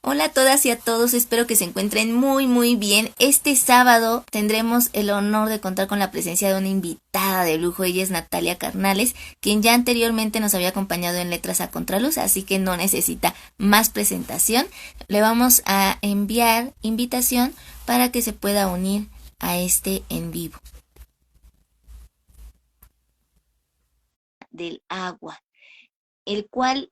Hola a todas y a todos, espero que se encuentren muy bien. Este sábado tendremos el honor de contar con la presencia de una invitada de lujo. Ella es Natalia Carnales, quien ya anteriormente nos había acompañado en Letras a Contraluz, así que no necesita más presentación. Le vamos a enviar invitación para que se pueda unir a este en vivo del agua, el cual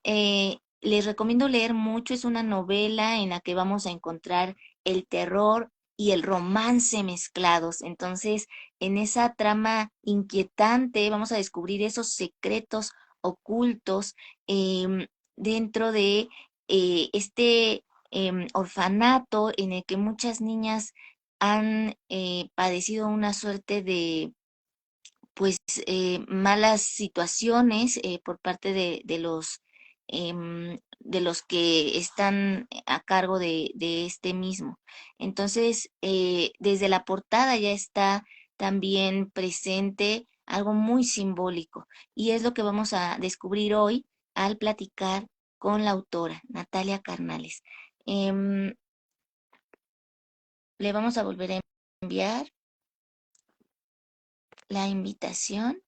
les recomiendo leer mucho. Es una novela en la que vamos a encontrar el terror y el romance mezclados. Entonces, en esa trama inquietante vamos a descubrir esos secretos ocultos dentro de este orfanato en el que muchas niñas han padecido una suerte de pues malas situaciones por parte de los que están a cargo de este mismo. Entonces, desde la portada ya está también presente algo muy simbólico y es lo que vamos a descubrir hoy al platicar con la autora, Natalia Carnales. Em, Le vamos a volver a enviar la invitación.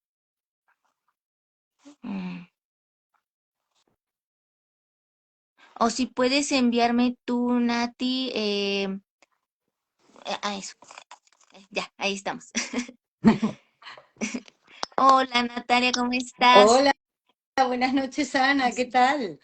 Mm. O si puedes enviarme tú, Nati, a eso. Ya, ahí estamos. Hola, Natalia, ¿cómo estás? Hola, buenas noches, Ana, ¿qué tal?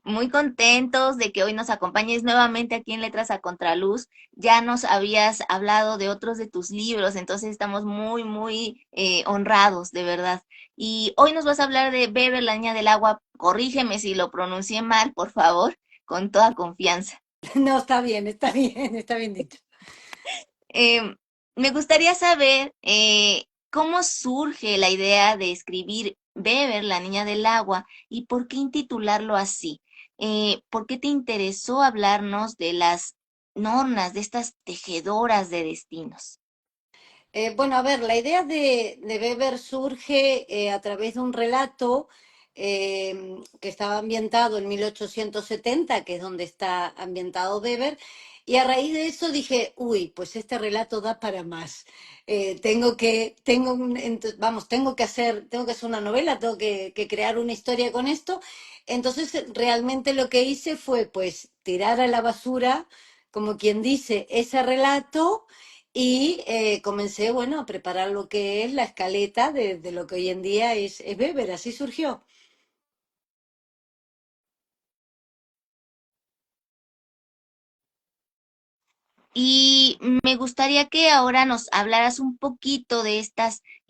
Muy contentos de que hoy nos acompañes nuevamente aquí en Letras a Contraluz. Ya nos habías hablado de otros de tus libros, entonces estamos muy honrados, de verdad. Y hoy nos vas a hablar de Beber, la niña del agua. Corrígeme si lo pronuncié mal, por favor, con toda confianza. No, está bien, está bien, está bien dicho. Eh, Me gustaría saber cómo surge la idea de escribir Beber, la niña del agua, y por qué intitularlo así. ¿Por qué te interesó hablarnos de las nornas, de estas tejedoras de destinos? Bueno, a ver, la idea de Weber surge a través de un relato que estaba ambientado en 1870, que es donde está ambientado Weber, y a raíz de eso dije, uy, pues este relato da para más. Tengo que hacer una novela, tengo que crear una historia con esto. Entonces, realmente lo que hice fue, pues, tirar a la basura, como quien dice, ese relato y comencé, bueno, a preparar lo que es la escaleta de lo que hoy en día es Weber, así surgió. Y me gustaría que ahora nos hablaras un poquito de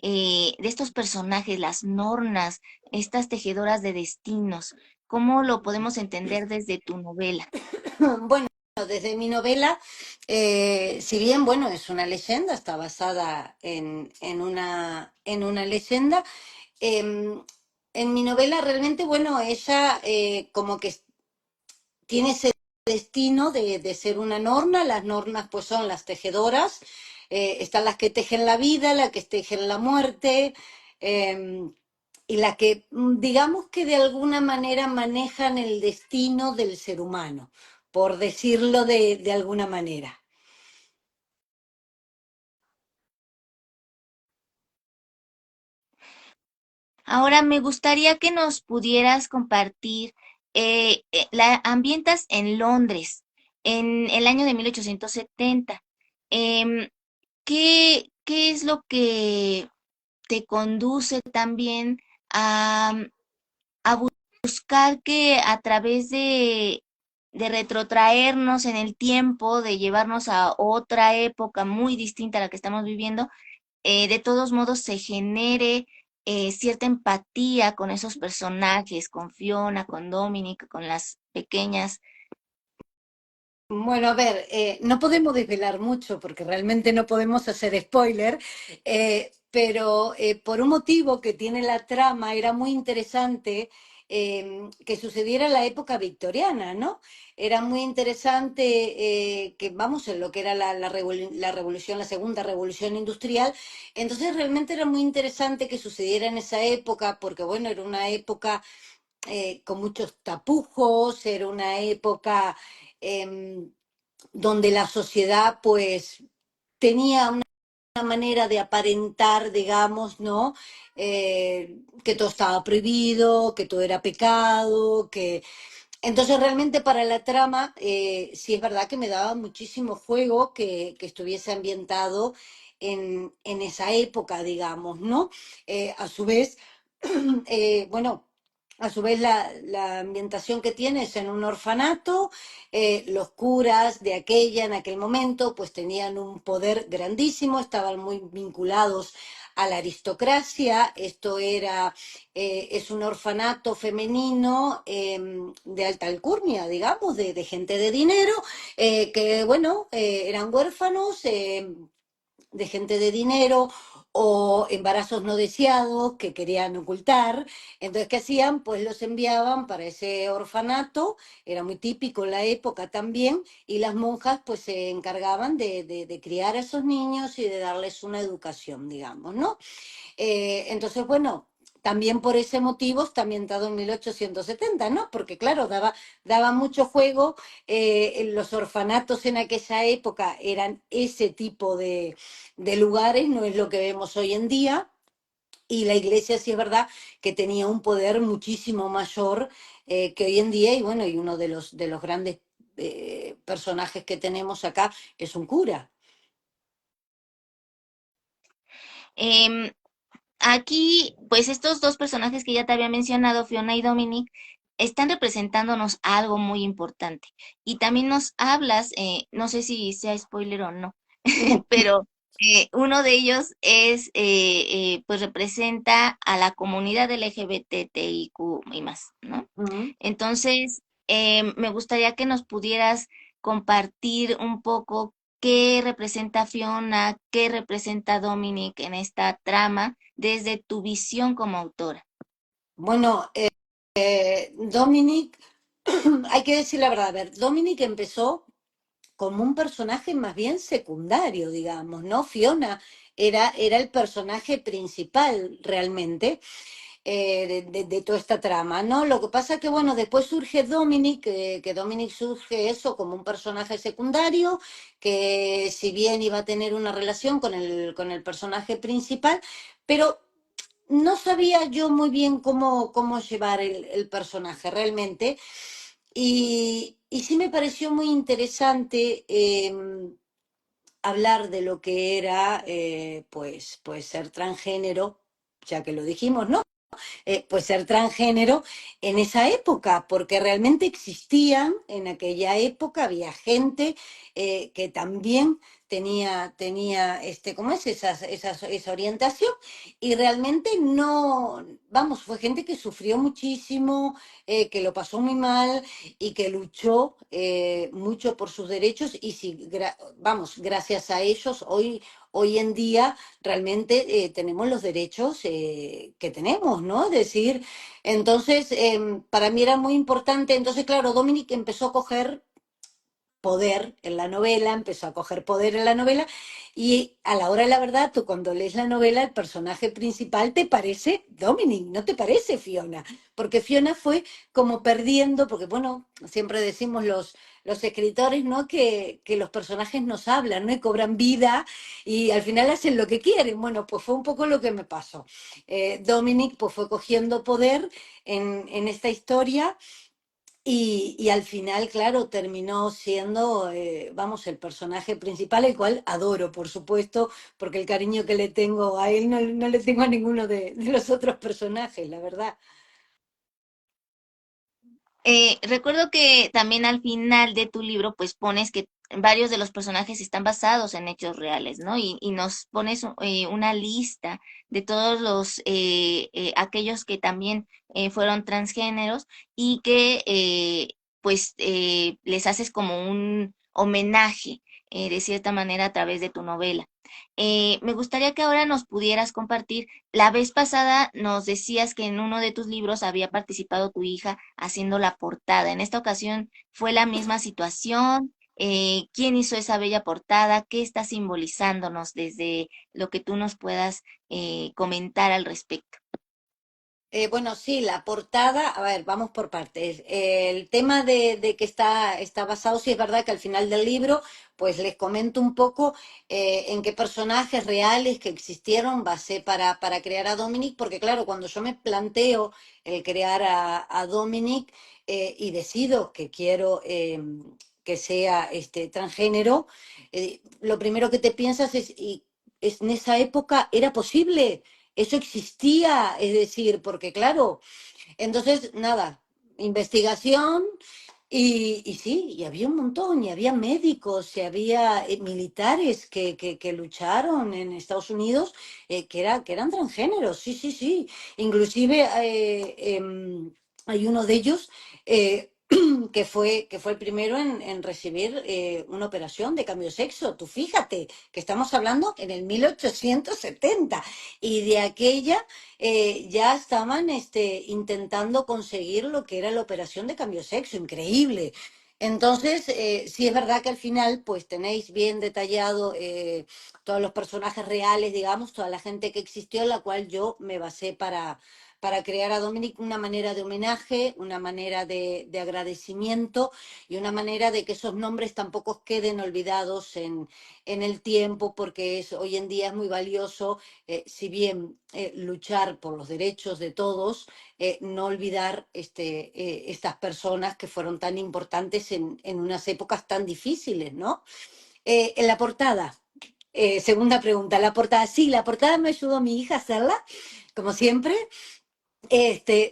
de estos personajes, las nornas, estas tejedoras de destinos. ¿Cómo lo podemos entender desde tu novela? Bueno, desde mi novela, si bien, bueno, es una leyenda, está basada en una leyenda, em, en mi novela realmente, bueno, ella como que tiene ese destino de ser una norna. Las nornas pues son las tejedoras, están las que tejen la vida, las que tejen la muerte, eh, y las que digamos que de alguna manera manejan el destino del ser humano, por decirlo de alguna manera. Ahora me gustaría que nos pudieras compartir, la ambientas en Londres, en el año de 1870. Em, ¿Qué es lo que te conduce también a, a buscar que a través de retrotraernos en el tiempo, de llevarnos a otra época muy distinta a la que estamos viviendo, de todos modos se genere cierta empatía con esos personajes, con Fiona, con Dominic, con las pequeñas? Bueno, a ver, no podemos desvelar mucho porque realmente no podemos hacer spoiler, pero por un motivo que tiene la trama era muy interesante que sucediera en la época victoriana, ¿no? Era muy interesante que, vamos, en lo que era la revolución, la segunda revolución industrial. Entonces realmente era muy interesante que sucediera en esa época porque, bueno, era una época con muchos tapujos, era una época em, donde la sociedad pues tenía una manera de aparentar, digamos, ¿no? Que todo estaba prohibido, que todo era pecado, que entonces realmente para la trama sí es verdad que me daba muchísimo juego que estuviese ambientado en esa época, digamos, ¿no? A su vez, bueno, a su vez la ambientación que tiene es en un orfanato, los curas de aquella, en aquel momento, pues tenían un poder grandísimo, estaban muy vinculados a la aristocracia, esto era es un orfanato femenino de alta alcurnia, digamos, de gente de dinero, que, bueno, eran huérfanos de gente de dinero o embarazos no deseados que querían ocultar. Entonces, ¿qué hacían? Pues los enviaban para ese orfanato, era muy típico en la época también, y las monjas pues se encargaban de criar a esos niños y de darles una educación, digamos, ¿no? Entonces, bueno, también por ese motivo está ambientado en 1870, ¿no? Porque claro, daba mucho juego, en los orfanatos en aquella época eran ese tipo de lugares, no es lo que vemos hoy en día, y la iglesia sí es verdad que tenía un poder muchísimo mayor que hoy en día, y bueno, y uno de los grandes personajes que tenemos acá es un cura. Em, Aquí, pues estos dos personajes que ya te había mencionado, Fiona y Dominic, están representándonos algo muy importante. Y también nos hablas, no sé si sea spoiler o no, pero uno de ellos es, pues representa a la comunidad LGBTIQ y más, ¿no? Ujú. Entonces, me gustaría que nos pudieras compartir un poco qué representa Fiona, qué representa Dominic en esta trama desde tu visión como autora. Bueno, Dominic, hay que decir la verdad, a ver, Dominic empezó como un personaje más bien secundario, digamos, ¿no? Fiona era el personaje principal realmente de toda esta trama, ¿no? Lo que pasa que, bueno, después surge Dominic, que Dominic surge eso como un personaje secundario, que si bien iba a tener una relación con el personaje principal, pero no sabía yo muy bien cómo llevar el personaje realmente. Y sí me pareció muy interesante hablar de lo que era, pues ser transgénero, ya que lo dijimos, ¿no? Pues ser transgénero en esa época, porque realmente existían en aquella época, había gente que también tenía ¿cómo es? Esa orientación, y realmente no, vamos, fue gente que sufrió muchísimo, que lo pasó muy mal y que luchó mucho por sus derechos, y si, vamos, gracias a ellos hoy en día realmente tenemos los derechos que tenemos, ¿no? Es decir, entonces, para mí era muy importante, entonces, claro, Dominic empezó a coger poder en la novela, empezó a coger poder en la novela, y a la hora de la verdad, tú cuando lees la novela, el personaje principal te parece Dominic, no te parece Fiona, porque Fiona fue como perdiendo, porque bueno, siempre decimos los escritores, ¿no? Que los personajes nos hablan, ¿no? Y cobran vida y al final hacen lo que quieren. Bueno, pues fue un poco lo que me pasó. Dominic pues fue cogiendo poder en esta historia, y al final, claro, terminó siendo, vamos, el personaje principal, el cual adoro, por supuesto, porque el cariño que le tengo a él no le tengo a ninguno de los otros personajes, la verdad. Recuerdo que también al final de tu libro, pues pones que varios de los personajes están basados en hechos reales, ¿no? Y nos pones una lista de todos los, aquellos que también fueron transgéneros y que, pues, les haces como un homenaje, de cierta manera, a través de tu novela. Me gustaría que ahora nos pudieras compartir. La vez pasada nos decías que en uno de tus libros había participado tu hija haciendo la portada. En esta ocasión fue la misma situación. ¿Quién hizo esa bella portada? ¿Qué está simbolizándonos desde lo que tú nos puedas comentar al respecto? Bueno, sí, la portada, a ver, vamos por partes. El tema de que está basado, sí es verdad que al final del libro, pues les comento un poco en qué personajes reales que existieron basé para crear a Dominic, porque claro, cuando yo me planteo el crear a Dominic y decido que quiero que sea transgénero, lo primero que te piensas es, ¿en esa época era posible? Eso existía, es decir, porque claro, entonces nada, investigación y sí, y había un montón, y había médicos, y había militares que lucharon en Estados Unidos que eran transgéneros, sí, sí, sí. Inclusive hay uno de ellos que fue el primero en recibir una operación de cambio de sexo. Tú fíjate que estamos hablando en el 1870 y de aquella ya estaban intentando conseguir lo que era la operación de cambio de sexo, increíble. Entonces, sí es verdad que al final, pues tenéis bien detallado todos los personajes reales, digamos, toda la gente que existió, en la cual yo me basé para crear a Dominic una manera de homenaje, una manera de agradecimiento y una manera de que esos nombres tampoco queden olvidados en el tiempo, porque hoy en día es muy valioso si bien luchar por los derechos de todos, no olvidar estas personas que fueron tan importantes en unas épocas tan difíciles, ¿no? En la portada, segunda pregunta, la portada, sí, la portada me ayudó mi hija a hacerla, como siempre,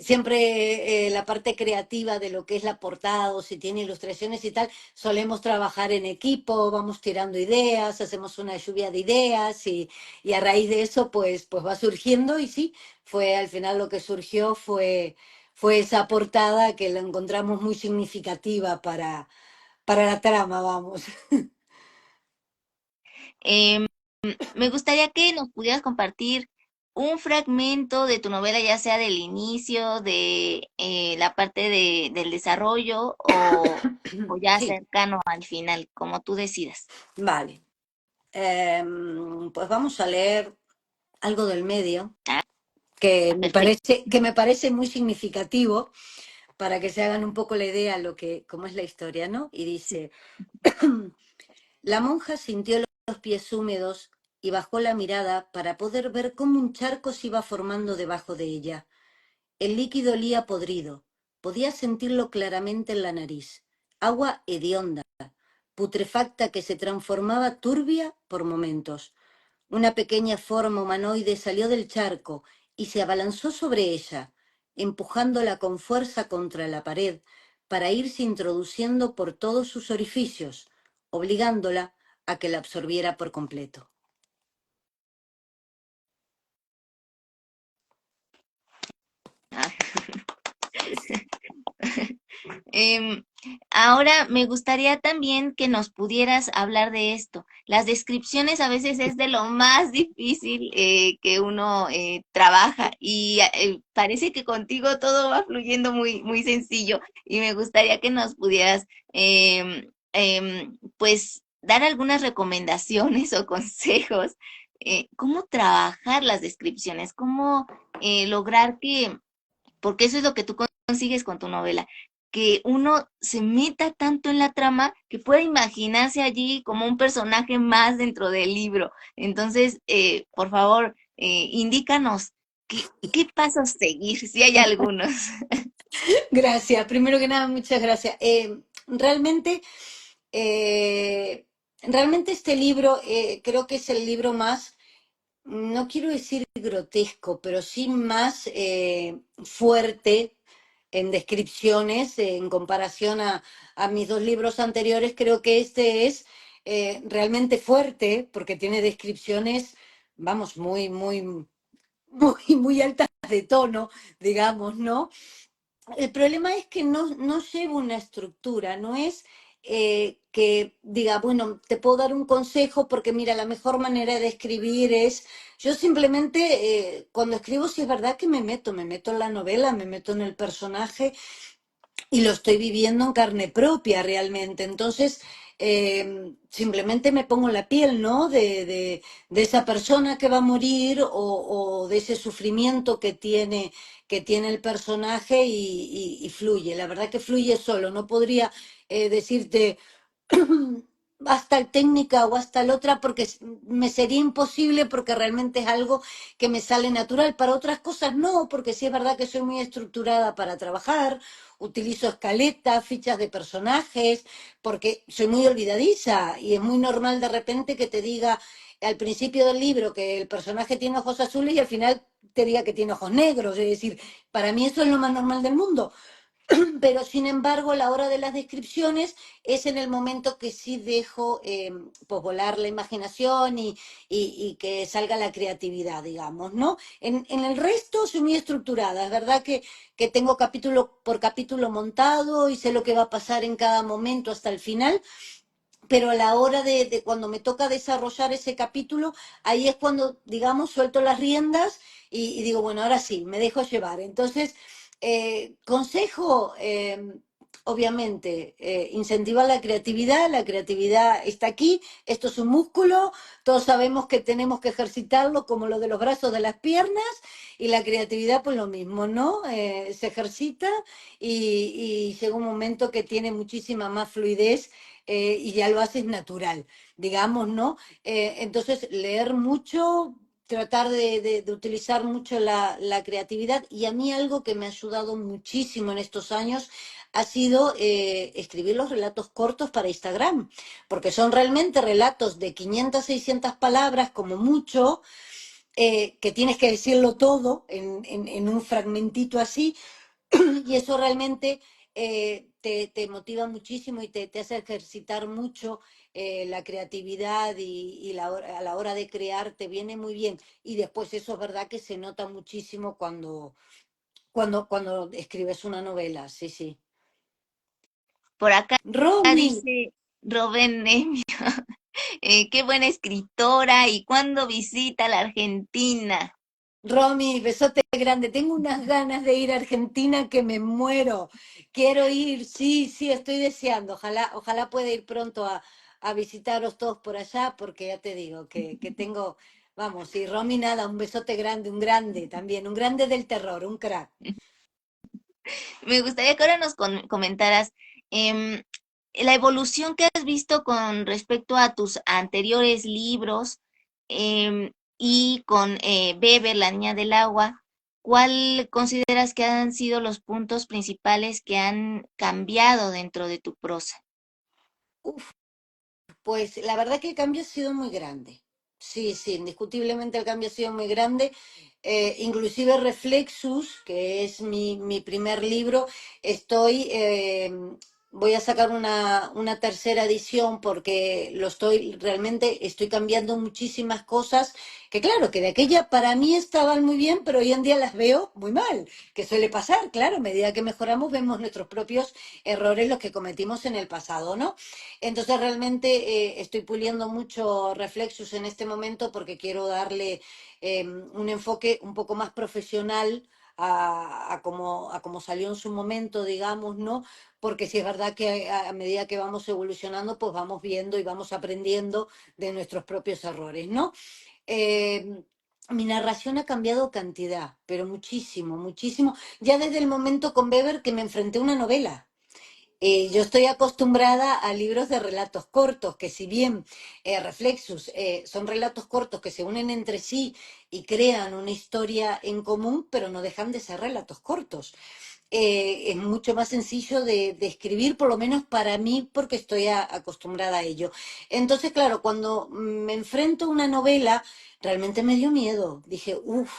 siempre la parte creativa de lo que es la portada o si tiene ilustraciones y tal, solemos trabajar en equipo, vamos tirando ideas, hacemos una lluvia de ideas y a raíz de eso pues va surgiendo y sí, fue al final lo que surgió fue esa portada que la encontramos muy significativa para la trama, vamos. Em, Me gustaría que nos pudieras compartir un fragmento de tu novela, ya sea del inicio, de la parte del desarrollo o ya Sí, cercano al final, como tú decidas. vale. Pues vamos a leer algo del medio Ah, perfecto. que me parece muy significativo para que se hagan un poco la idea cómo es la historia, ¿no? Y Sí. dice, la monja sintió los pies húmedos y bajó la mirada para poder ver cómo un charco se iba formando debajo de ella. El líquido olía podrido. Podía sentirlo claramente en la nariz. Agua hedionda, putrefacta que se transformaba turbia por momentos. Una pequeña forma humanoide salió del charco y se abalanzó sobre ella, empujándola con fuerza contra la pared para irse introduciendo por todos sus orificios, obligándola a que la absorbiera por completo. Ah, Em, Ahora me gustaría también que nos pudieras hablar de esto. Las descripciones a veces es de lo más difícil que uno trabaja y parece que contigo todo va fluyendo muy sencillo y me gustaría que nos pudieras pues dar algunas recomendaciones o consejos. Cómo trabajar las descripciones, cómo lograr que porque eso es lo que tú consigues con tu novela, que uno se meta tanto en la trama que pueda imaginarse allí como un personaje más dentro del libro. Entonces, por favor, indícanos qué pasos seguir, si hay algunos. Gracias, primero que nada, muchas gracias. Eh, realmente este libro creo que es el libro más, no quiero decir grotesco, pero sí más fuerte en descripciones en comparación a mis dos libros anteriores. Creo que este es realmente fuerte porque tiene descripciones, vamos, muy altas de tono, digamos, ¿no? El problema es que no lleva una estructura, no es que diga, bueno, te puedo dar un consejo porque mira, la mejor manera de escribir es, yo simplemente cuando escribo sí es verdad que me meto en la novela, me meto en el personaje y lo estoy viviendo en carne propia realmente. Entonces, simplemente me pongo en la piel, ¿no? De esa persona que va a morir o de ese sufrimiento que tiene el personaje y fluye. La verdad que fluye solo. No podría decirte hasta el técnica o hasta la otra porque me sería imposible porque realmente es algo que me sale natural. Para otras cosas no, porque sí es verdad que soy muy estructurada para trabajar, utilizo escaletas, fichas de personajes, porque soy muy olvidadiza y es muy normal de repente que te diga al principio del libro que el personaje tiene ojos azules y al final te diga que tiene ojos negros. Es decir, para mí eso es lo más normal del mundo. Pero sin embargo, la hora de las descripciones es en el momento que sí dejo pues volar la imaginación y que salga la creatividad, digamos, ¿no? En el resto soy muy estructurada, es verdad que tengo capítulo por capítulo montado y sé lo que va a pasar en cada momento hasta el final, pero a la hora de cuando me toca desarrollar ese capítulo, ahí es cuando, digamos, suelto las riendas y digo, bueno, ahora sí, me dejo llevar. Entonces, consejo, obviamente, incentivar la creatividad está aquí, esto es un músculo, todos sabemos que tenemos que ejercitarlo como lo de los brazos de las piernas y la creatividad pues lo mismo, ¿no? Se ejercita y llega un momento que tiene muchísima más fluidez y ya lo haces natural, digamos, ¿no? Entonces, leer mucho, tratar de utilizar mucho la creatividad y a mí algo que me ha ayudado muchísimo en estos años ha sido escribir los relatos cortos para Instagram, porque son realmente relatos de 500, 600 palabras como mucho, que tienes que decirlo todo en un fragmentito así, y eso realmente te motiva muchísimo y te hace ejercitar mucho la creatividad y a la hora de crear te viene muy bien. Y después eso es verdad que se nota muchísimo cuando escribes una novela, sí, sí. Por acá Romy, dice Rubén Nemio, qué buena escritora y cuándo visita la Argentina. Romy, besote grande. Tengo unas ganas de ir a Argentina que me muero. Quiero ir, sí, sí, estoy deseando. Ojalá pueda ir pronto a visitaros todos por allá, porque ya te digo que tengo, vamos, y Romy nada, un besote grande, un grande también, un grande del terror, un crack. Me gustaría que ahora nos comentaras em, la evolución que has visto con respecto a tus anteriores libros y con Beber, la niña del agua. ¿Cuál consideras que han sido los puntos principales que han cambiado dentro de tu prosa? Uf, pues la verdad que el cambio ha sido muy grande. Sí, sí, indiscutiblemente el cambio ha sido muy grande. Inclusive Reflexus, que es mi primer libro, estoy, voy a sacar una tercera edición porque realmente estoy cambiando muchísimas cosas que claro, que de aquella para mí estaban muy bien, pero hoy en día las veo muy mal, que suele pasar, claro, a medida que mejoramos vemos nuestros propios errores, los que cometimos en el pasado, ¿no? Entonces realmente estoy puliendo mucho Reflexus en este momento porque quiero darle un enfoque un poco más profesional a como salió en su momento, digamos, ¿no? Porque sí es verdad que a medida que vamos evolucionando, pues vamos viendo y vamos aprendiendo de nuestros propios errores, ¿no? Eh, Mi narración ha cambiado cantidad, pero muchísimo, muchísimo. Ya desde el momento con Weber que me enfrenté a una novela. Yo estoy acostumbrada a libros de relatos cortos, que si bien Reflexus son relatos cortos que se unen entre sí y crean una historia en común, pero no dejan de ser relatos cortos. Es mucho más sencillo de escribir, por lo menos para mí, porque estoy acostumbrada a ello. Entonces, claro, cuando me enfrento a una novela, realmente me dio miedo. Dije, uff,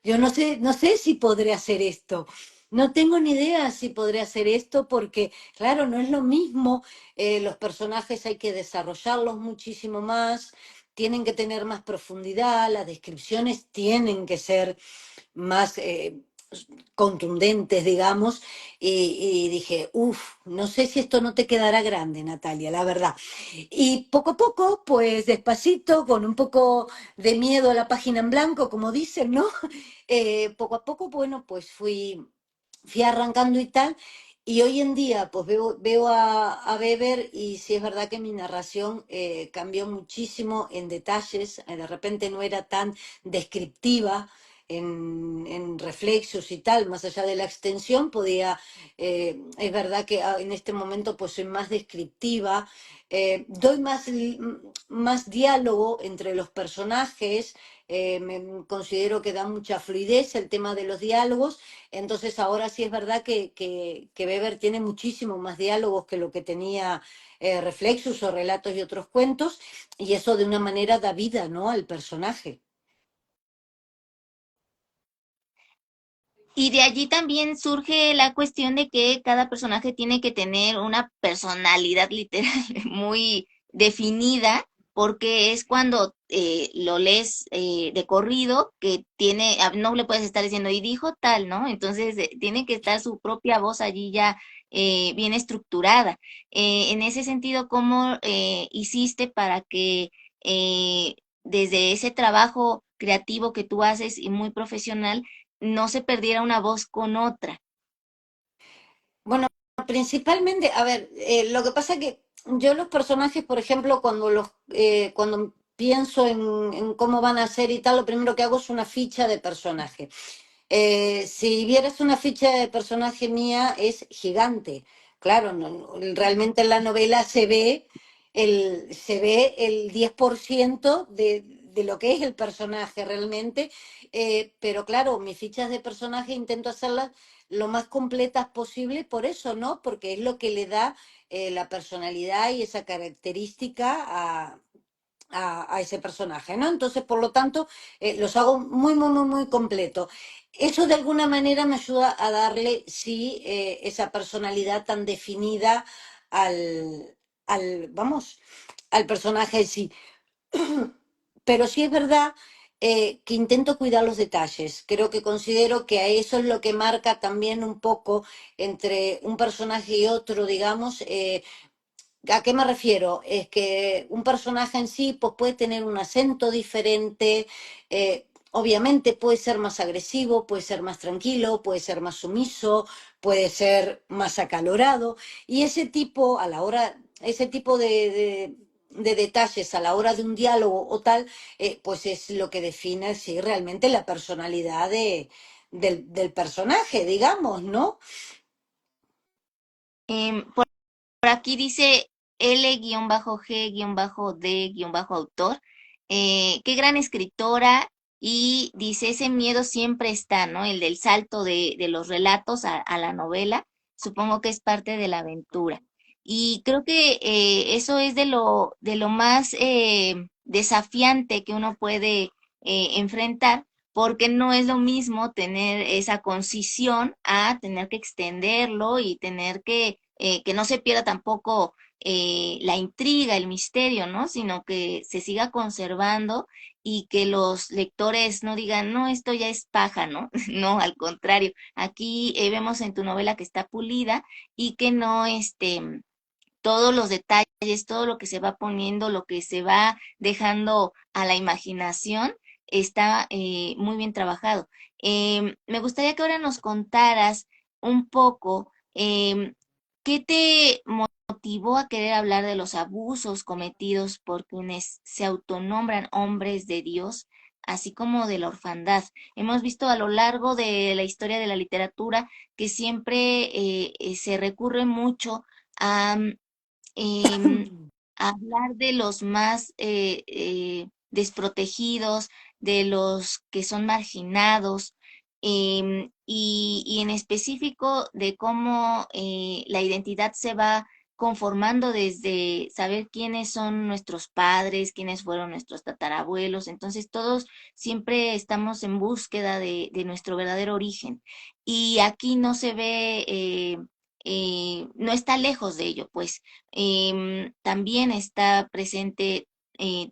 yo no sé si podré hacer esto. No tengo ni idea si podré hacer esto porque, claro, no es lo mismo. Los personajes hay que desarrollarlos muchísimo más, tienen que tener más profundidad, las descripciones tienen que ser más contundentes, digamos, y dije, uff, no sé si esto no te quedará grande, Natalia, la verdad. Y poco a poco, pues despacito, con un poco de miedo a la página en blanco, como dicen, ¿no? Poco a poco, bueno, pues fui arrancando y tal. Y hoy en día, pues veo a Weber y sí es verdad que mi narración cambió muchísimo en detalles, de repente no era tan descriptiva en reflexos y tal, más allá de la extensión, es verdad que en este momento pues soy más descriptiva, doy más diálogo entre los personajes, considero que da mucha fluidez el tema de los diálogos. Entonces ahora sí es verdad que Weber tiene muchísimo más diálogos que lo que tenía Reflexus o relatos y otros cuentos, y eso de una manera da vida, ¿no?, al personaje. Y de allí también surge la cuestión de que cada personaje tiene que tener una personalidad literal muy definida, porque es cuando lo lees de corrido que tiene, no le puedes estar diciendo y dijo tal, ¿no? Entonces tiene que estar su propia voz allí ya bien estructurada. En ese sentido, ¿cómo hiciste para que desde ese trabajo creativo que tú haces y muy profesional, no se perdiera una voz con otra? Bueno, principalmente, a ver, lo que pasa que yo los personajes, por ejemplo, cuando pienso en cómo van a ser y tal, lo primero que hago es una ficha de personaje. Si vieras una ficha de personaje mía, es gigante. Claro, realmente en la novela se ve el 10% de lo que es el personaje realmente, pero claro, mis fichas de personaje intento hacerlas lo más completas posible por eso, ¿no? Porque es lo que le da la personalidad y esa característica a ese personaje, ¿no? Entonces, por lo tanto, los hago muy, muy, muy, muy completo. Eso de alguna manera me ayuda a darle, sí, esa personalidad tan definida vamos, al personaje en sí. Pero sí es verdad que intento cuidar los detalles. Creo que considero que a eso es lo que marca también un poco entre un personaje y otro, digamos. ¿A qué me refiero? Es que un personaje en sí pues, puede tener un acento diferente, obviamente puede ser más agresivo, puede ser más tranquilo, puede ser más sumiso, puede ser más acalorado, y ese tipo de detalles a la hora de un diálogo o tal, pues es lo que define, sí, realmente la personalidad del personaje, digamos, ¿no? Por aquí dice L-G-D-autor. Qué gran escritora. Y dice, ese miedo siempre está, ¿no? El del salto de los relatos a la novela. Supongo que es parte de la aventura. Y creo que eso es de lo más desafiante que uno puede enfrentar, porque no es lo mismo tener esa concisión a tener que extenderlo y tener que no se pierda tampoco la intriga, el misterio, ¿no? Sino que se siga conservando y que los lectores no digan, no, esto ya es paja, ¿no? No, al contrario, aquí vemos en tu novela que está pulida y que no, todos los detalles, todo lo que se va poniendo, lo que se va dejando a la imaginación, está muy bien trabajado. Me gustaría que ahora nos contaras un poco qué te motivó a querer hablar de los abusos cometidos por quienes se autonombran hombres de Dios, así como de la orfandad. Hemos visto a lo largo de la historia de la literatura que siempre se recurre mucho a em, hablar de los más desprotegidos, de los que son marginados, y en específico de cómo la identidad se va conformando desde saber quiénes son nuestros padres, quiénes fueron nuestros tatarabuelos. Entonces todos siempre estamos en búsqueda de nuestro verdadero origen. Y aquí no se ve, no está lejos de ello, pues también está presente, eh,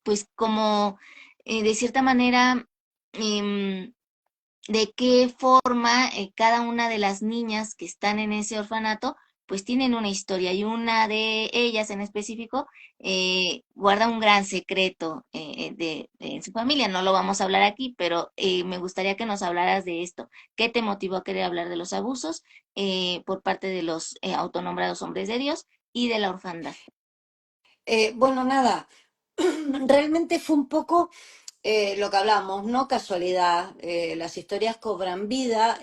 pues como de cierta manera, em, de qué forma cada una de las niñas que están en ese orfanato pues tienen una historia y una de ellas en específico guarda un gran secreto en su familia. No lo vamos a hablar aquí, pero me gustaría que nos hablaras de esto. ¿Qué te motivó a querer hablar de los abusos por parte de los autonombrados hombres de Dios y de la orfandad? Bueno, nada, realmente fue un poco lo que hablamos, no casualidad. Las historias cobran vida.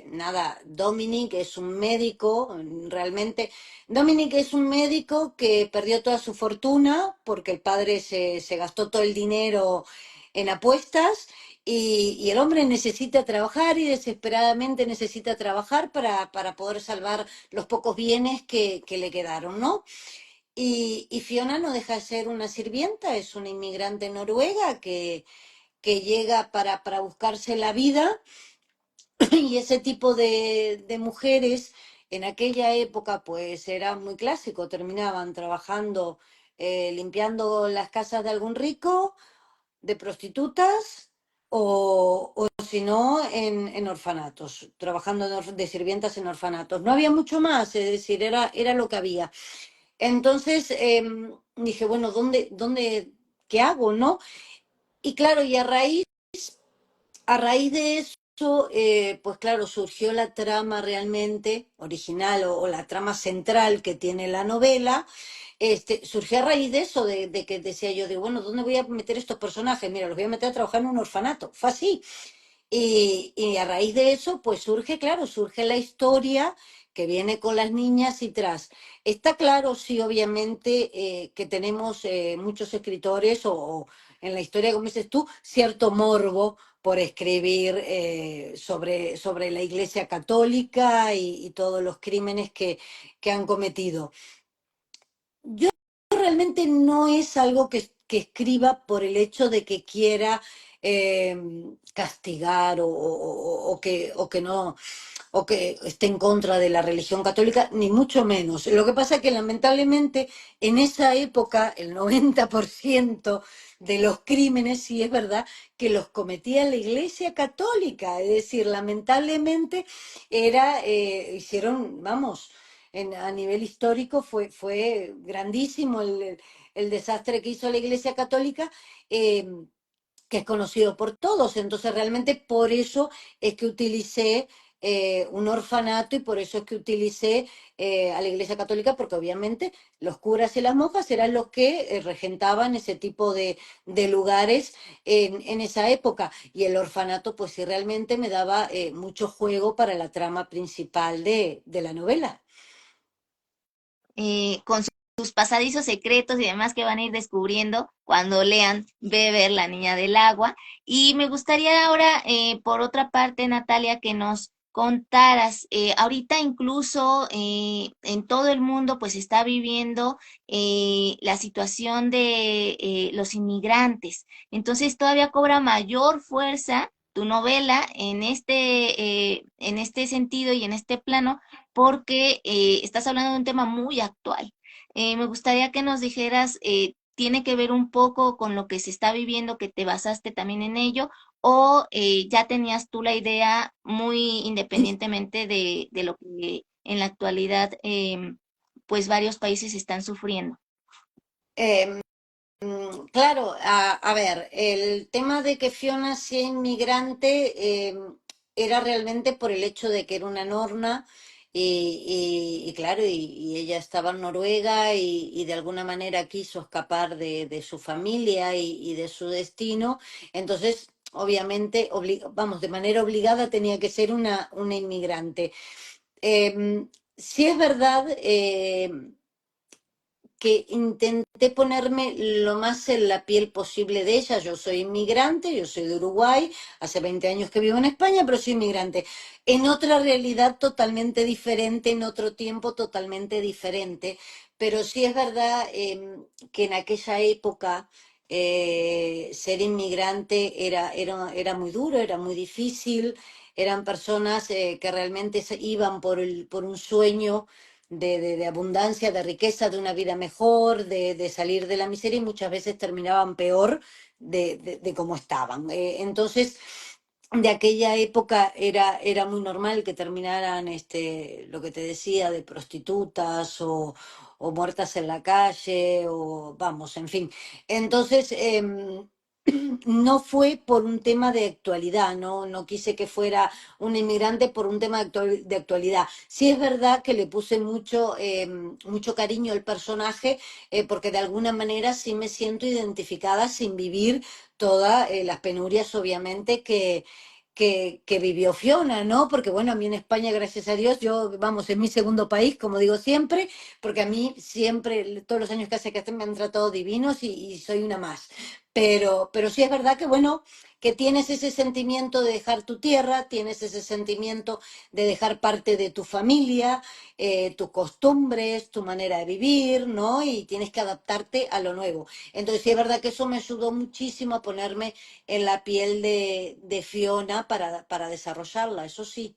Nada, Dominic es un médico, realmente. Dominic es un médico que perdió toda su fortuna porque el padre se gastó todo el dinero en apuestas y el hombre necesita trabajar y desesperadamente necesita trabajar para poder salvar los pocos bienes que le quedaron, ¿no? Y Fiona no deja de ser una sirvienta, es una inmigrante noruega que llega para buscarse la vida y ese tipo de mujeres en aquella época pues era muy clásico, terminaban trabajando, limpiando las casas de algún rico, de prostitutas o si no en orfanatos, trabajando de sirvientas en orfanatos. No había mucho más, es decir, era lo que había. Entonces dije, bueno, qué hago, no? Y claro, y a raíz de eso, pues claro, surgió la trama realmente original o la trama central que tiene la novela. Surgió a raíz de eso, de que decía yo, digo, bueno, ¿dónde voy a meter estos personajes? Mira, los voy a meter a trabajar en un orfanato. Fue así. Y a raíz de eso, pues surge, claro, surge la historia que viene con las niñas y tras. Está claro, sí, obviamente, que tenemos muchos escritores o en la historia, como dices tú, cierto morbo por escribir sobre la Iglesia Católica y todos los crímenes que han cometido. Yo realmente no es algo que escriba por el hecho de que quiera castigar o que no, o que esté en contra de la religión católica, ni mucho menos. Lo que pasa es que lamentablemente en esa época el 90% de los crímenes, sí es verdad, que los cometía la Iglesia Católica. Es decir, lamentablemente hicieron, vamos, a nivel histórico fue grandísimo el desastre que hizo la Iglesia Católica. eh, que es conocido por todos. Entonces, realmente por eso es que utilicé un orfanato y por eso es que utilicé a la Iglesia Católica, porque obviamente los curas y las monjas eran los que regentaban ese tipo de lugares en esa época. Y el orfanato, pues sí, realmente me daba mucho juego para la trama principal de la novela. Con sus pasadizos secretos y demás que van a ir descubriendo cuando lean Beber, la niña del agua. Y me gustaría ahora, por otra parte, Natalia, que nos contaras, ahorita incluso en todo el mundo pues está viviendo la situación de los inmigrantes. Entonces todavía cobra mayor fuerza tu novela en este sentido y en este plano porque estás hablando de un tema muy actual. Me gustaría que nos dijeras, ¿tiene que ver un poco con lo que se está viviendo, que te basaste también en ello, o ya tenías tú la idea muy independientemente de lo que en la actualidad, pues varios países están sufriendo? Eh, Claro, a ver, el tema de que Fiona sea inmigrante era realmente por el hecho de que era una norma y claro, y ella estaba en Noruega y de alguna manera quiso escapar de su familia y de su destino. Entonces, obviamente, vamos, de manera obligada tenía que ser una inmigrante. Sí es verdad. Que intenté ponerme lo más en la piel posible de ella. Yo soy inmigrante, yo soy de Uruguay, hace 20 años que vivo en España, pero soy inmigrante. En otra realidad totalmente diferente, en otro tiempo totalmente diferente. Pero sí es verdad que en aquella época ser inmigrante era muy duro, era muy difícil. Eran personas que realmente iban por un sueño de abundancia, de riqueza, de una vida mejor, de salir de la miseria y muchas veces terminaban peor de cómo estaban. Entonces, de aquella época era muy normal que terminaran lo que te decía de prostitutas o muertas en la calle o vamos, en fin. Entonces, no fue por un tema de actualidad, ¿no? No quise que fuera un inmigrante por un tema de actualidad. Sí es verdad que le puse mucho cariño al personaje, porque de alguna manera sí me siento identificada sin vivir todas las penurias, obviamente, que vivió Fiona, ¿no? Porque bueno, a mí en España, gracias a Dios, yo, vamos, es mi segundo país, como digo siempre, porque a mí siempre, todos los años que hace que me han tratado divinos y soy una más. Pero sí es verdad que, bueno, que tienes ese sentimiento de dejar tu tierra, tienes ese sentimiento de dejar parte de tu familia, tus costumbres, tu manera de vivir, ¿no? Y tienes que adaptarte a lo nuevo. Entonces sí es verdad que eso me ayudó muchísimo a ponerme en la piel de Fiona para desarrollarla, eso sí.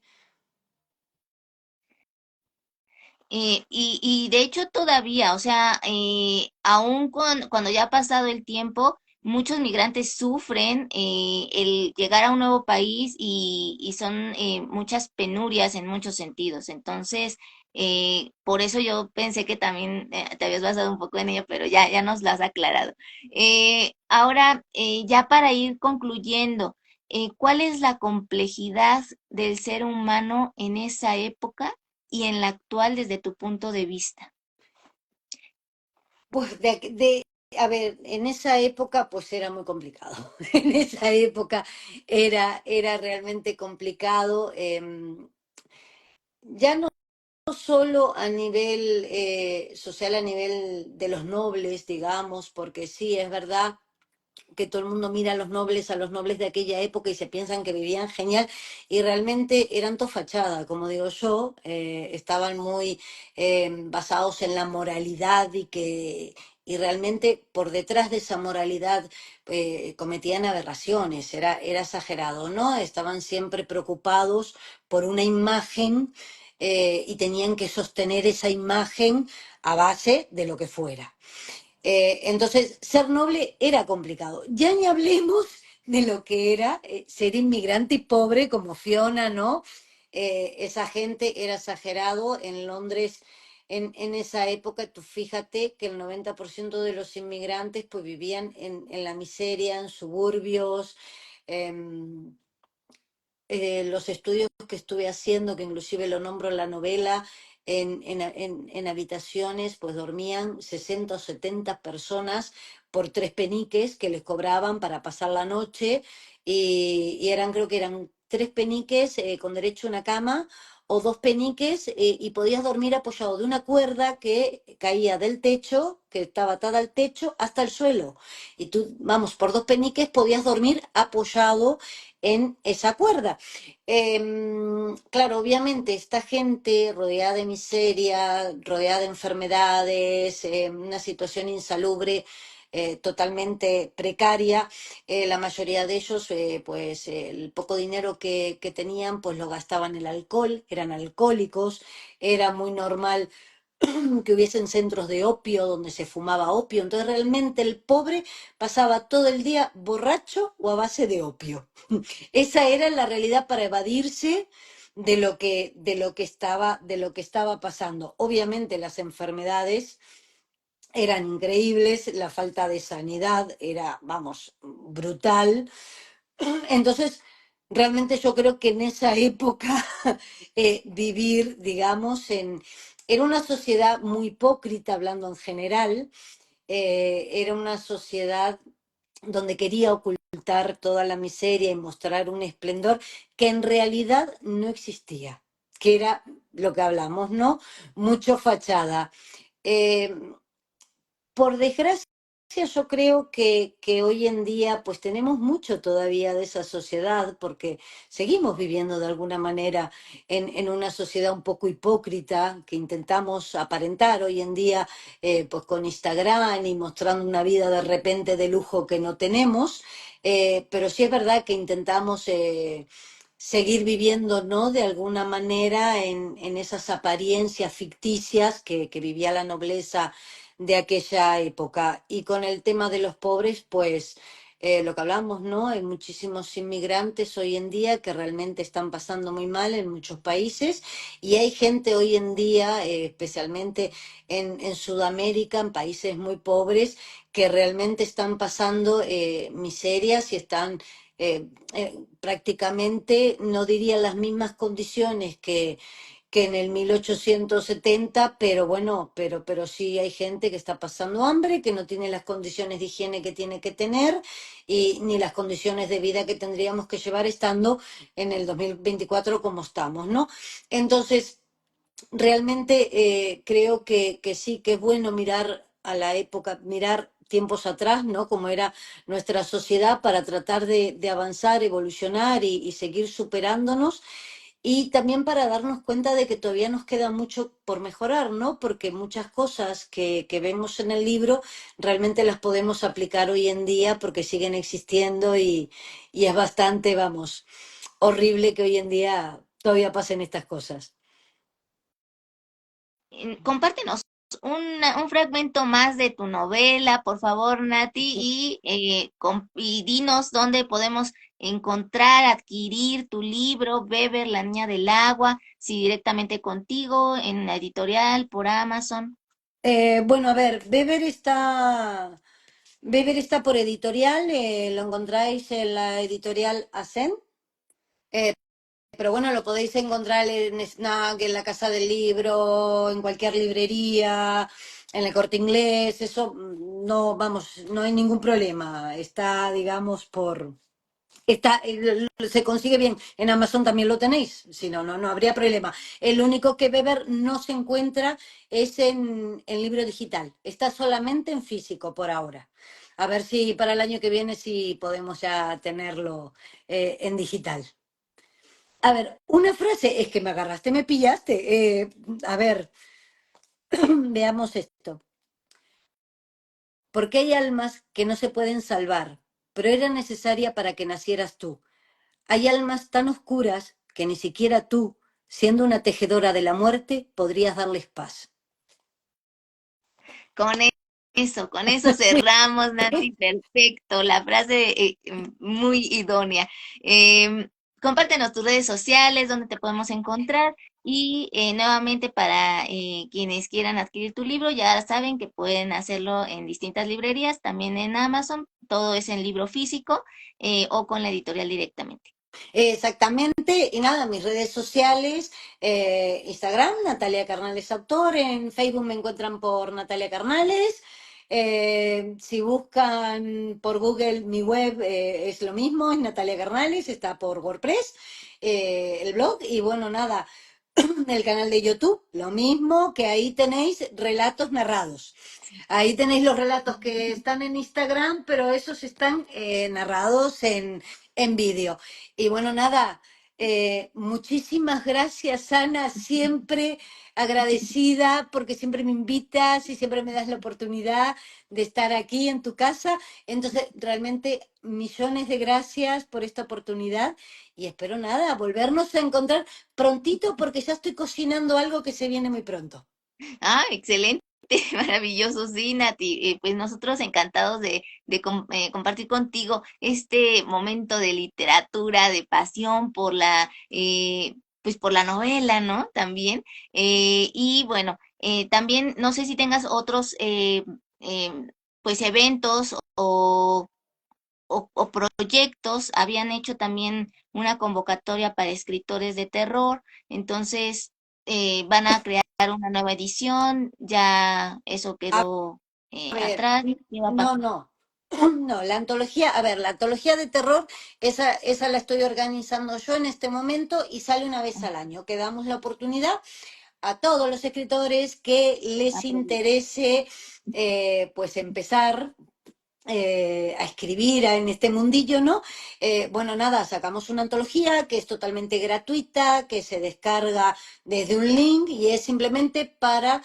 Y de hecho todavía, o sea, aún cuando ya ha pasado el tiempo, muchos migrantes sufren el llegar a un nuevo país y son muchas penurias en muchos sentidos. Entonces, por eso yo pensé que también te habías basado un poco en ello, pero ya nos lo has aclarado. Ahora, ya para ir concluyendo, ¿cuál es la complejidad del ser humano en esa época y en la actual desde tu punto de vista? Pues a ver, en esa época pues era muy complicado. En esa época era realmente complicado. Ya no solo a nivel social, a nivel de los nobles, digamos, porque sí, es verdad que todo el mundo mira a los nobles de aquella época y se piensan que vivían genial y realmente eran todo fachada, como digo yo, estaban muy basados en la moralidad y realmente por detrás de esa moralidad cometían aberraciones, era exagerado, ¿no? Estaban siempre preocupados por una imagen y tenían que sostener esa imagen a base de lo que fuera. Entonces, ser noble era complicado. Ya ni hablemos de lo que era ser inmigrante y pobre como Fiona, ¿no? Esa gente era exagerado. En Londres, en esa época, tú fíjate que el 90% de los inmigrantes pues vivían en la miseria, en suburbios. em, los estudios que estuve haciendo, que inclusive lo nombro en la novela, en habitaciones, pues dormían 60 o 70 personas por 3 peniques que les cobraban para pasar la noche y eran, creo que eran 3 peniques con derecho a una cama o 2 peniques y podías dormir apoyado de una cuerda que caía del techo, que estaba atada al techo, hasta el suelo. Y tú, vamos, por 2 peniques podías dormir apoyado en esa cuerda. Claro, obviamente esta gente rodeada de miseria, rodeada de enfermedades, una situación insalubre, totalmente precaria, la mayoría de ellos, pues el poco dinero que tenían, pues lo gastaban en el alcohol, eran alcohólicos, era muy normal que hubiesen centros de opio donde se fumaba opio, entonces realmente el pobre pasaba todo el día borracho o a base de opio. Esa era la realidad para evadirse de lo que estaba pasando. Obviamente las enfermedades eran increíbles, la falta de sanidad era, vamos, brutal. Entonces, realmente yo creo que en esa época vivir, digamos, era una sociedad muy hipócrita, hablando en general, era una sociedad donde quería ocultar toda la miseria y mostrar un esplendor que en realidad no existía, que era lo que hablamos, ¿no? Mucho fachada. Eh, por desgracia, yo creo que hoy en día pues tenemos mucho todavía de esa sociedad porque seguimos viviendo de alguna manera en una sociedad un poco hipócrita que intentamos aparentar hoy en día pues con Instagram y mostrando una vida de repente de lujo que no tenemos, pero sí es verdad que intentamos seguir viviendo, ¿no? De alguna manera en esas apariencias ficticias que vivía la nobleza de aquella época. Y con el tema de los pobres, pues lo que hablamos, ¿no? Hay muchísimos inmigrantes hoy en día que realmente están pasando muy mal en muchos países y hay gente hoy en día, especialmente en Sudamérica, en países muy pobres, que realmente están pasando miserias y están prácticamente, no diría las mismas condiciones que en el 1870, pero bueno, pero sí hay gente que está pasando hambre, que no tiene las condiciones de higiene que tiene que tener y ni las condiciones de vida que tendríamos que llevar estando en el 2024 como estamos, ¿no? Entonces, realmente creo que sí, que es bueno mirar a la época, mirar tiempos atrás, ¿no? Como era nuestra sociedad para tratar de avanzar, evolucionar y seguir superándonos y también para darnos cuenta de que todavía nos queda mucho por mejorar, ¿no? Porque muchas cosas que vemos en el libro realmente las podemos aplicar hoy en día porque siguen existiendo y es bastante, vamos, horrible que hoy en día todavía pasen estas cosas. Compártenos un fragmento más de tu novela, por favor, Nati, y dinos dónde podemos encontrar, adquirir tu libro, Beber, la niña del agua, si directamente contigo, en la editorial, por Amazon. Bueno, a ver, Weber está por editorial, lo encontráis en la editorial Asen. Pero bueno, lo podéis encontrar en Snack, en la Casa del Libro, en cualquier librería, en el Corte Inglés, eso no, vamos, no hay ningún problema. Está, digamos, se consigue bien. En Amazon también lo tenéis, si no, no habría problema. El único que Beber no se encuentra es en libro digital. Está solamente en físico por ahora. A ver si para el año que viene sí podemos ya tenerlo en digital. A ver, una frase, es que me agarraste, me pillaste. A ver, veamos esto. Porque hay almas que no se pueden salvar, pero era necesaria para que nacieras tú. Hay almas tan oscuras que ni siquiera tú, siendo una tejedora de la muerte, podrías darles paz. Con con eso Sí. cerramos, Nati, perfecto, la frase muy idónea. Compártenos tus redes sociales, donde te podemos encontrar y nuevamente para quienes quieran adquirir tu libro, ya saben que pueden hacerlo en distintas librerías, también en Amazon, todo es en libro físico o con la editorial directamente. Exactamente, y nada, mis redes sociales, Instagram, Natalia Carnales Autor, en Facebook me encuentran por Natalia Carnales, si buscan por Google mi web es lo mismo, es Natalia Carnales, está por WordPress, el blog, y bueno, nada, el canal de YouTube, lo mismo, que ahí tenéis relatos narrados. Ahí tenéis los relatos que están en Instagram, pero esos están narrados en vídeo. Y bueno, nada, muchísimas gracias, Ana, siempre agradecida porque siempre me invitas y siempre me das la oportunidad de estar aquí en tu casa. Entonces, realmente millones de gracias por esta oportunidad y espero nada, volvernos a encontrar prontito porque ya estoy cocinando algo que se viene muy pronto. Ah, excelente, maravilloso, sí, Nati. Pues nosotros encantados de compartir contigo este momento de literatura, de pasión por pues por la novela, ¿no? También. Y bueno, también no sé si tengas otros, pues eventos o proyectos. Habían hecho también una convocatoria para escritores de terror, entonces van a crear una nueva edición, ya eso A quedó ver, atrás. ¿Qué va a no, pasar? no. No, la antología, a ver, la antología de terror, esa la estoy organizando yo en este momento y sale una vez al año, que damos la oportunidad a todos los escritores que les interese pues empezar a escribir en este mundillo, ¿no? Bueno, nada, sacamos una antología que es totalmente gratuita, que se descarga desde un link y es simplemente para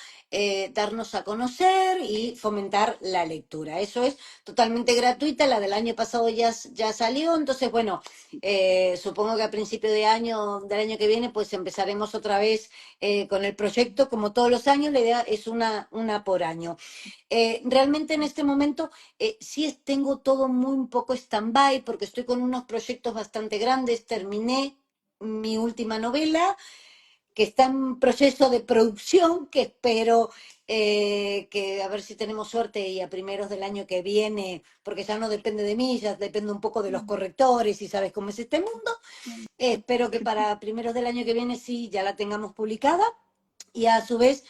darnos a conocer y fomentar la lectura. Eso es totalmente gratuita, la del año pasado ya salió, entonces, bueno, supongo que a principio del año que viene, pues empezaremos otra vez con el proyecto, como todos los años, la idea es una por año. Realmente en este momento sí tengo todo muy un poco stand-by porque estoy con unos proyectos bastante grandes. Terminé mi última novela, que está en proceso de producción, que espero que a ver si tenemos suerte y a primeros del año que viene, porque ya no depende de mí, ya depende un poco de los correctores y sabes cómo es este mundo. Espero que para primeros del año que viene sí ya la tengamos publicada y a su vez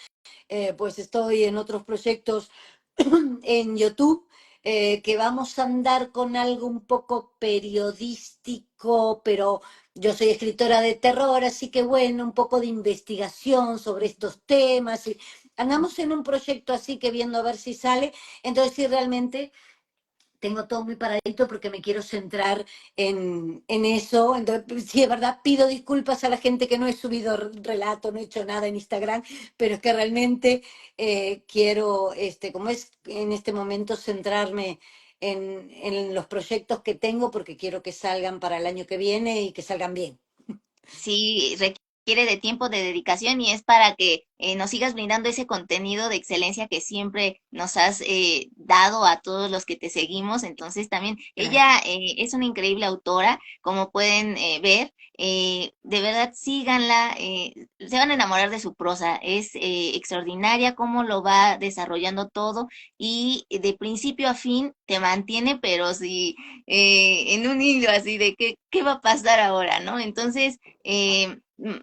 pues estoy en otros proyectos en YouTube, que vamos a andar con algo un poco periodístico, pero yo soy escritora de terror, así que bueno, un poco de investigación sobre estos temas. Y andamos en un proyecto así que viendo a ver si sale. Entonces, sí, realmente tengo todo muy paradito porque me quiero centrar en eso. Entonces, pues, sí, es verdad, pido disculpas a la gente que no he subido relato, no he hecho nada en Instagram, pero es que realmente quiero, como es en este momento, centrarme en los proyectos que tengo porque quiero que salgan para el año que viene y que salgan bien. Sí, requiere de tiempo, de dedicación y es para que nos sigas brindando ese contenido de excelencia que siempre nos has dado a todos los que te seguimos. Entonces también ella Gracias. es una increíble autora, como pueden ver. De verdad, síganla, se van a enamorar de su prosa. Es extraordinaria cómo lo va desarrollando todo y de principio a fin te mantiene, pero sí en un hilo así de qué va a pasar ahora, ¿no? Entonces,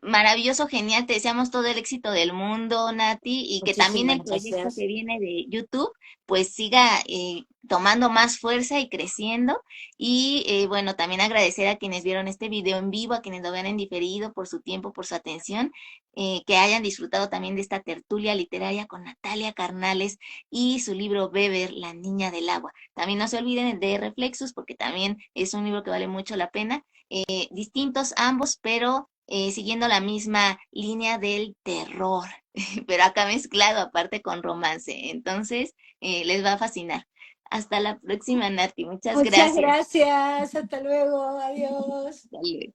maravilloso, genial, te deseamos todo el éxito del mundo, Nati, y que también Muchísimas el proyecto gracias. que viene de YouTube, pues siga tomando más fuerza y creciendo. Y bueno, también agradecer a quienes vieron este video en vivo, a quienes lo vean en diferido, por su tiempo, por su atención, que hayan disfrutado también de esta tertulia literaria con Natalia Carnales y su libro Beber, la niña del agua. También no se olviden de Reflexus, porque también es un libro que vale mucho la pena, distintos ambos, pero siguiendo la misma línea del terror, pero acá mezclado aparte con romance. Entonces, les va a fascinar. Hasta la próxima, Nati. Muchas Muchas gracias. gracias. Hasta luego. Adiós. Hasta luego.